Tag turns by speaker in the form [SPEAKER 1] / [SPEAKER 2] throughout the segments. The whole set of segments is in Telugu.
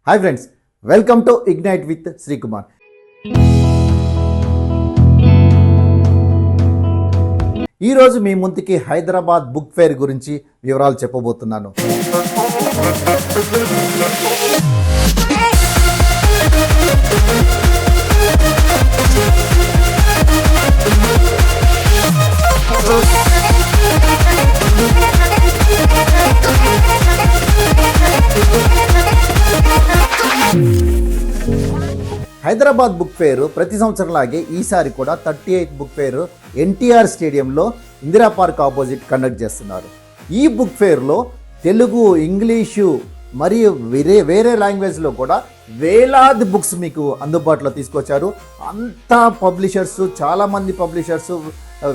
[SPEAKER 1] Hi friends, welcome to ignite with Srikumar. ఈరోజు మీ ముందుకి హైదరాబాద్ బుక్ ఫేర్ గురించి వివరాలు చెప్పబోతున్నాను. హైదరాబాద్ బుక్ ఫేర్ ప్రతి సంవత్సరంలాగే ఈసారి కూడా 38th బుక్ ఫేర్ ఎన్టీఆర్ స్టేడియంలో ఇందిరా పార్క్ ఆపోజిట్ కండక్ట్ చేస్తున్నారు. ఈ బుక్ ఫేర్లో తెలుగు, ఇంగ్లీషు మరియు వేరే లాంగ్వేజ్లో కూడా వేలాది బుక్స్ మీకు అందుబాటులో తీసుకొచ్చారు. అంతా పబ్లిషర్స్, చాలామంది పబ్లిషర్స్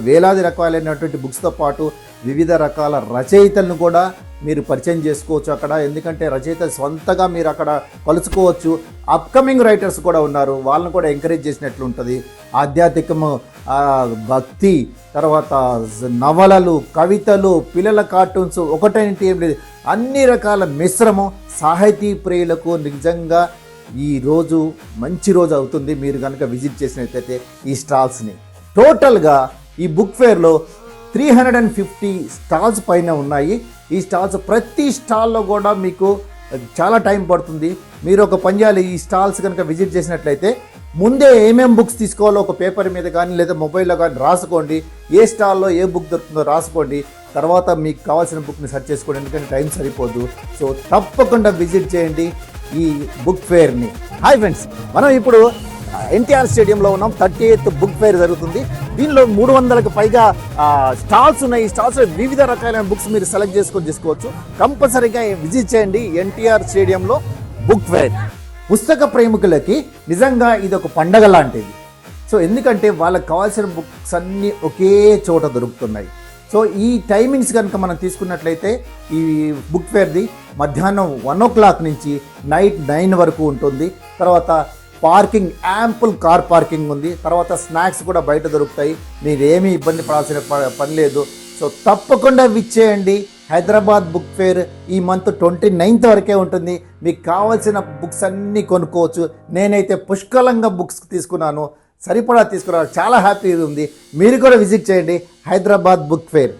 [SPEAKER 1] వేలాది రకాలైనటువంటి బుక్స్తో పాటు వివిధ రకాల రచయితలను కూడా మీరు పరిచయం చేసుకోవచ్చు అక్కడ. ఎందుకంటే రచయితలు సొంతగా మీరు అక్కడ కలుసుకోవచ్చు. అప్కమింగ్ రైటర్స్ కూడా ఉన్నారు, వాళ్ళని కూడా ఎంకరేజ్ చేసినట్లు ఉంటుంది. ఆధ్యాత్మికము, భక్తి, తర్వాత నవలలు, కవితలు, పిల్లల కార్టూన్స్, ఒకటేంటి ఏం లేదు, అన్ని రకాల మిశ్రమం. సాహితీ ప్రియులకు నిజంగా ఈ రోజు మంచి రోజు అవుతుంది మీరు కనుక విజిట్ చేసినట్లయితే ఈ స్టాల్స్ని. టోటల్గా ఈ బుక్ ఫేర్లో 350 స్టాల్స్ పైన ఉన్నాయి. ఈ స్టాల్స్ ప్రతి స్టాల్లో కూడా మీకు చాలా టైం పడుతుంది. మీరు ఒక పని చేయాలి, ఈ స్టాల్స్ కనుక విజిట్ చేసినట్లయితే ముందే ఏమేం బుక్స్ తీసుకోవాలో ఒక పేపర్ మీద కానీ లేదా మొబైల్లో కానీ రాసుకోండి. ఏ స్టాల్లో ఏ బుక్ దొరుకుతుందో రాసుకోండి. తర్వాత మీకు కావాల్సిన బుక్ని సెర్చ్ చేసుకోండి, ఎందుకంటే టైం సరిపోదు. సో తప్పకుండా విజిట్ చేయండి ఈ బుక్ ఫేర్ని. హాయ్ ఫ్రెండ్స్, మనం ఇప్పుడు ఎన్టీఆర్ స్టేడియంలో ఉన్నాం. 38th బుక్ ఫేర్ జరుగుతుంది. దీనిలో 300కు పైగా స్టాల్స్ ఉన్నాయి. ఈ స్టాల్స్లో వివిధ రకాలైన బుక్స్ మీరు సెలెక్ట్ చేసుకోవచ్చు. కంపల్సరీగా విజిట్ చేయండి ఎన్టీఆర్ స్టేడియంలో బుక్ ఫేర్. పుస్తక ప్రేమికులకి నిజంగా ఇది ఒక పండగ లాంటిది. సో ఎందుకంటే వాళ్ళకి కావాల్సిన బుక్స్ అన్నీ ఒకే చోట దొరుకుతున్నాయి. సో ఈ టైమింగ్స్ కనుక మనం తీసుకున్నట్లయితే ఈ బుక్ ఫేర్ది మధ్యాహ్నం 1 o'clock నుంచి నైట్ 9 వరకు ఉంటుంది. తర్వాత పార్కింగ్, యాంపుల్ కార్ పార్కింగ్ ఉంది. తర్వాత స్నాక్స్ కూడా బయట దొరుకుతాయి. మీరేమీ ఇబ్బంది పడాల్సిన పని లేదు. సో తప్పకుండా విచ్చేయండి. హైదరాబాద్ బుక్ ఫేర్ ఈ మంత్ 29th వరకే ఉంటుంది. మీకు కావాల్సిన బుక్స్ అన్నీ కొనుక్కోవచ్చు. నేనైతే పుష్కలంగా బుక్స్ తీసుకున్నాను, సరిపడా తీసుకున్నాను. చాలా హ్యాపీగా ఉంది. మీరు కూడా విజిట్ చేయండి హైదరాబాద్ బుక్ ఫేర్.